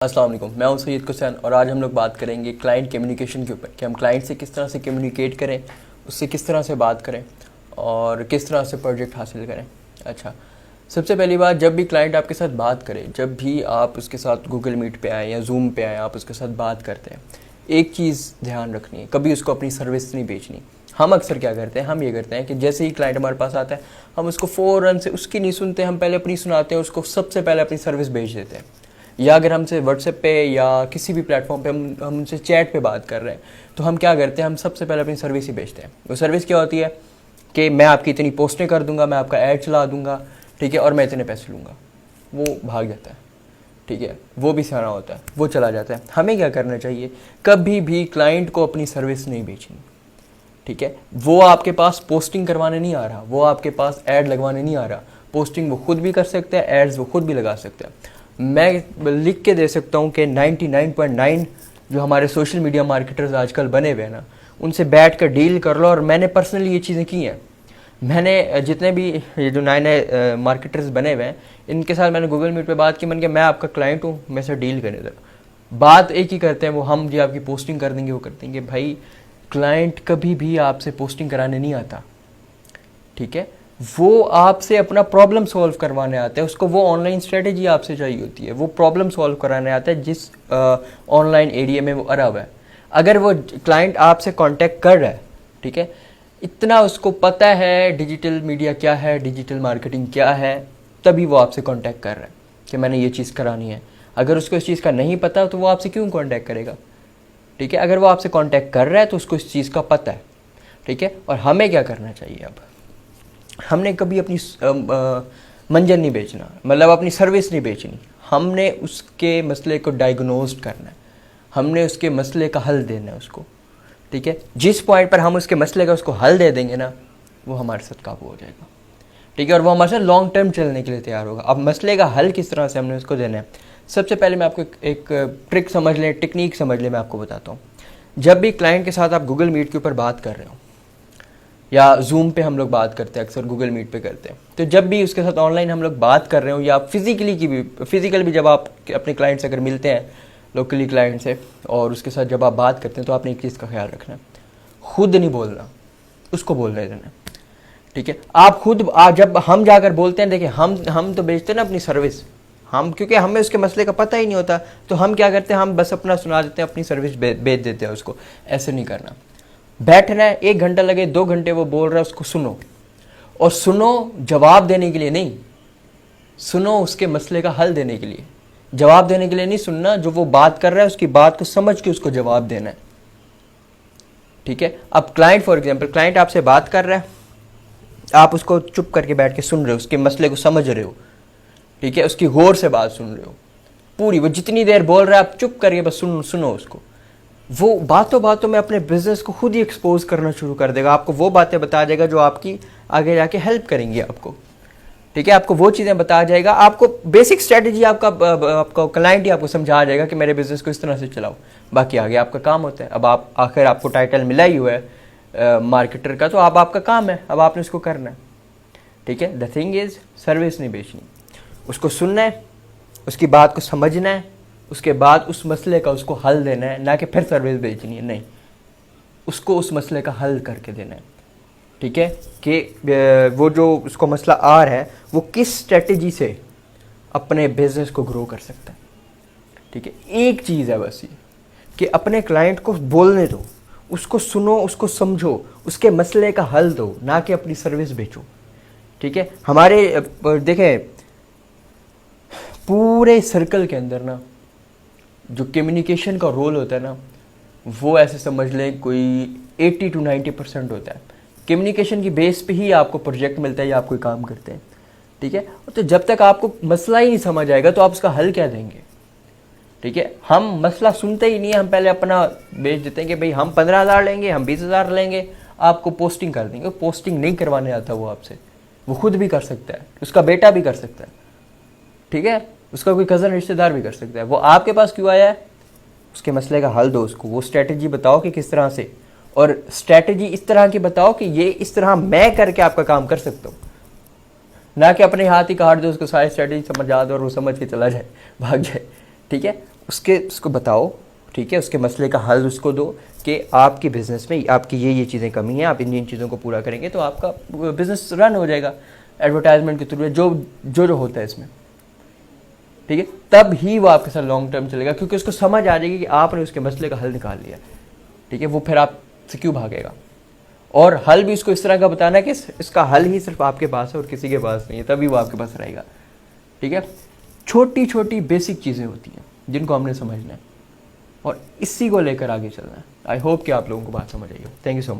अस्सलाम वालेकुम, मैं हूं सैयद हुसैन और आज हम लोग बात करेंगे क्लाइंट कम्युनिकेशन के ऊपर कि हम क्लाइंट से किस तरह से कम्युनिकेट करें, उससे किस तरह से बात करें और किस तरह से प्रोजेक्ट हासिल करें। अच्छा, सबसे पहली बात, जब भी क्लाइंट आपके साथ बात करे, जब भी आप उसके साथ गूगल मीट पे आए या जूम पे आए, आप उसके साथ बात करते हैं, एक चीज़ ध्यान रखनी है, कभी उसको अपनी सर्विस नहीं बेचनी। हम अक्सर क्या करते हैं, हम ये करते हैं कि जैसे ही क्लाइंट हमारे पास आता है, हम उसको फ़ौरन से उसकी नहीं सुनते, हम पहले अपनी सुनाते हैं, उसको सबसे पहले अपनी सर्विस बेच देते हैं। या अगर हमसे व्हाट्सएप पे या किसी भी प्लेटफॉर्म पे हम उनसे चैट पे बात कर रहे हैं, तो हम क्या करते हैं, हम सबसे पहले अपनी सर्विस ही बेचते हैं। वो सर्विस क्या होती है कि मैं आपकी इतनी पोस्टें कर दूंगा, मैं आपका ऐड चला दूंगा, ठीक है, और मैं इतने पैसे लूँगा। वो भाग जाता है, ठीक है, वो भी सियाना होता है, वो चला जाता है। हमें क्या करना चाहिए, कभी भी क्लाइंट को अपनी सर्विस नहीं बेचनी, ठीक है। वो आपके पास पोस्टिंग करवाने नहीं आ रहा, वो आपके पास ऐड लगवाने नहीं आ रहा। पोस्टिंग वो खुद भी कर सकते हैं, एड्स वो खुद भी लगा सकते हैं। मैं लिख के दे सकता हूँ कि 99.9 जो हमारे सोशल मीडिया मार्केटर्स आजकल बने हुए हैं ना, उनसे बैठ कर डील कर लो। और मैंने पर्सनली ये चीज़ें की हैं। मैंने जितने भी ये जो नए नए मार्केटर्स बने हुए हैं, इनके साथ मैंने गूगल मीट पे बात की। मैंने कहा मैं आपका क्लाइंट हूँ, मैं से डील करने दो। बात एक ही करते हैं वो, हम जी आपकी पोस्टिंग कर देंगे, वो कर देंगे। भाई, क्लाइंट कभी भी आपसे पोस्टिंग कराने नहीं आता, ठीक है। वो आपसे अपना प्रॉब्लम सॉल्व करवाने आता है, उसको वो ऑनलाइन स्ट्रेटेजी आपसे चाहिए होती है, वो प्रॉब्लम सॉल्व कराने आता है जिस ऑनलाइन एरिया में वो अरा हुआ है। अगर वो क्लाइंट आपसे कांटेक्ट कर रहा है, ठीक है, इतना उसको पता है डिजिटल मीडिया क्या है, डिजिटल मार्केटिंग क्या है, तभी वो आपसे कांटेक्ट कर रहा है कि मैंने ये चीज़ करानी है। अगर उसको इस चीज़ का नहीं पता तो वो आपसे क्यों कांटेक्ट करेगा, ठीक है। अगर वो आपसे कांटेक्ट कर रहा है तो उसको इस चीज़ का पता है, ठीक है। और हमें क्या करना चाहिए, अब हमने कभी अपनी मंजन नहीं बेचना, मतलब अपनी सर्विस नहीं बेचनी। हमने उसके मसले को डायग्नोज करना है, हमने उसके मसले का हल देना है उसको, ठीक है। जिस पॉइंट पर हम उसके मसले का उसको हल दे देंगे ना, वो हमारे साथ काबू हो जाएगा, ठीक है। और वो हमारे साथ लॉन्ग टर्म चलने के लिए तैयार होगा। अब मसले का हल किस तरह से हमने उसको देना है, सबसे पहले मैं आपको एक ट्रिक समझ लें, टेक्निक समझ लें, मैं आपको बताता हूँ। जब भी क्लाइंट के साथ आप गूगल मीट के ऊपर बात कर रहे हो या जूम पे हम लोग बात करते हैं, अक्सर गूगल मीट पे करते हैं, तो जब भी उसके साथ ऑनलाइन हम लोग बात कर रहे हो या फिजिकल भी जब आप अपने क्लाइंट से अगर मिलते हैं, लोकली क्लाइंट से, और उसके साथ जब आप बात करते हैं, तो आपने एक चीज़ का ख्याल रखना है, खुद नहीं बोलना, उसको बोलने देना, ठीक है। आप खुद जब हम जाकर बोलते हैं, देखिए हम तो बेचते हैं ना अपनी सर्विस, हम क्योंकि हमें उसके मसले का पता ही नहीं होता, तो हम क्या करते हैं, हम बस अपना सुना देते हैं, अपनी सर्विस बेच देते हैं उसको। ऐसे नहीं करना। बैठना है, 1 घंटा लगे, 2 घंटे वो बोल रहा है, उसको सुनो। और सुनो जवाब देने के लिए नहीं, सुनो उसके मसले का हल देने के लिए। जवाब देने के लिए नहीं सुनना, जो वो बात कर रहा है उसकी बात को समझ के उसको जवाब देना है, ठीक है। अब क्लाइंट, फॉर एग्जांपल, क्लाइंट आपसे बात कर रहा है, आप उसको चुप करके बैठ के सुन रहे हो, उसके मसले को समझ रहे हो, ठीक है, उसकी गौर से बात सुन रहे हो पूरी। वो जितनी देर बोल रहा है आप चुप करके बस सुनो उसको। वो बातों बातों में अपने बिजनेस को खुद ही एक्सपोज करना शुरू कर देगा, आपको वो बातें बता देगा जो आपकी आगे जाके हेल्प करेंगी आपको, ठीक है। आपको वो चीज़ें बता जाएगा, आपको बेसिक स्ट्रेटजी आपका क्लाइंट ही आपको समझा जाएगा कि मेरे बिजनेस को इस तरह से चलाओ। बाकी आगे आपका काम होता है। अब आप आखिर आपको टाइटल मिला ही हुआ है मार्केटर का, तो अब आपका काम है, अब आपने उसको करना है, ठीक है। द थिंग इज, सर्विस नहीं बेचनी, उसको सुनना है, उसकी बात को समझना है, उसके बाद उस मसले का उसको हल देना है, ना कि फिर सर्विस बेचनी है, नहीं, उसको उस मसले का हल करके देना है, ठीक है। कि वो जो उसको मसला आ रहा है, वो किस स्ट्रेटजी से अपने बिजनेस को ग्रो कर सकता है, ठीक है। एक चीज़ है बस ये कि अपने क्लाइंट को बोलने दो, उसको सुनो, उसको समझो, उसके मसले का हल दो, ना कि अपनी सर्विस बेचो, ठीक है। हमारे देखें, पूरे सर्कल के अंदर ना जो कम्युनिकेशन का रोल होता है ना, वो ऐसे समझ लें कोई 80 to 90% होता है। कम्युनिकेशन की बेस पे ही आपको प्रोजेक्ट मिलता है या आप कोई काम करते हैं, ठीक है। तो जब तक आपको मसला ही नहीं समझ आएगा तो आप उसका हल क्या देंगे, ठीक है। हम मसला सुनते ही नहीं है, हम पहले अपना बेच देते हैं कि भाई हम 15,000 लेंगे, हम 20,000 लेंगे, आपको पोस्टिंग कर देंगे। पोस्टिंग नहीं करवाने आता वो आपसे, वो खुद भी कर सकता है, उसका बेटा भी कर सकता है, ठीक है, उसका कोई कज़न रिश्तेदार भी कर सकता है। वो आपके पास क्यों आया है, उसके मसले का हल दो उसको, वो स्ट्रेटजी बताओ कि किस तरह से, और स्ट्रेटजी इस तरह की बताओ कि ये इस तरह मैं करके आपका काम कर सकता हूँ, ना कि अपने हाथ ही काट दो उसको, सारी स्ट्रेटजी समझा दो और वो समझ के चला जाए, भाग जाए, ठीक है। उसको बताओ, ठीक है, उसके मसले का हल उसको दो कि आपके बिज़नेस में आपकी ये चीज़ें कमी है, आप इन चीज़ों को पूरा करेंगे तो आपका बिज़नेस रन हो जाएगा एडवर्टाइजमेंट के थ्रू, जो होता है इसमें, ठीक है। तब ही वो आपके साथ लॉन्ग टर्म चलेगा, क्योंकि उसको समझ आ जाएगी कि आपने उसके मसले का हल निकाल लिया, ठीक है। वो फिर आपसे क्यों भागेगा। और हल भी उसको इस तरह का बताना है कि इसका हल ही सिर्फ आपके पास है और किसी के पास नहीं है, तभी वो आपके पास रहेगा, ठीक है। छोटी छोटी बेसिक चीज़ें होती हैं जिनको हमने समझना है और इसी को लेकर आगे चलना है। आई होप कि आप लोगों को बात समझ आई हो। Thank you so much.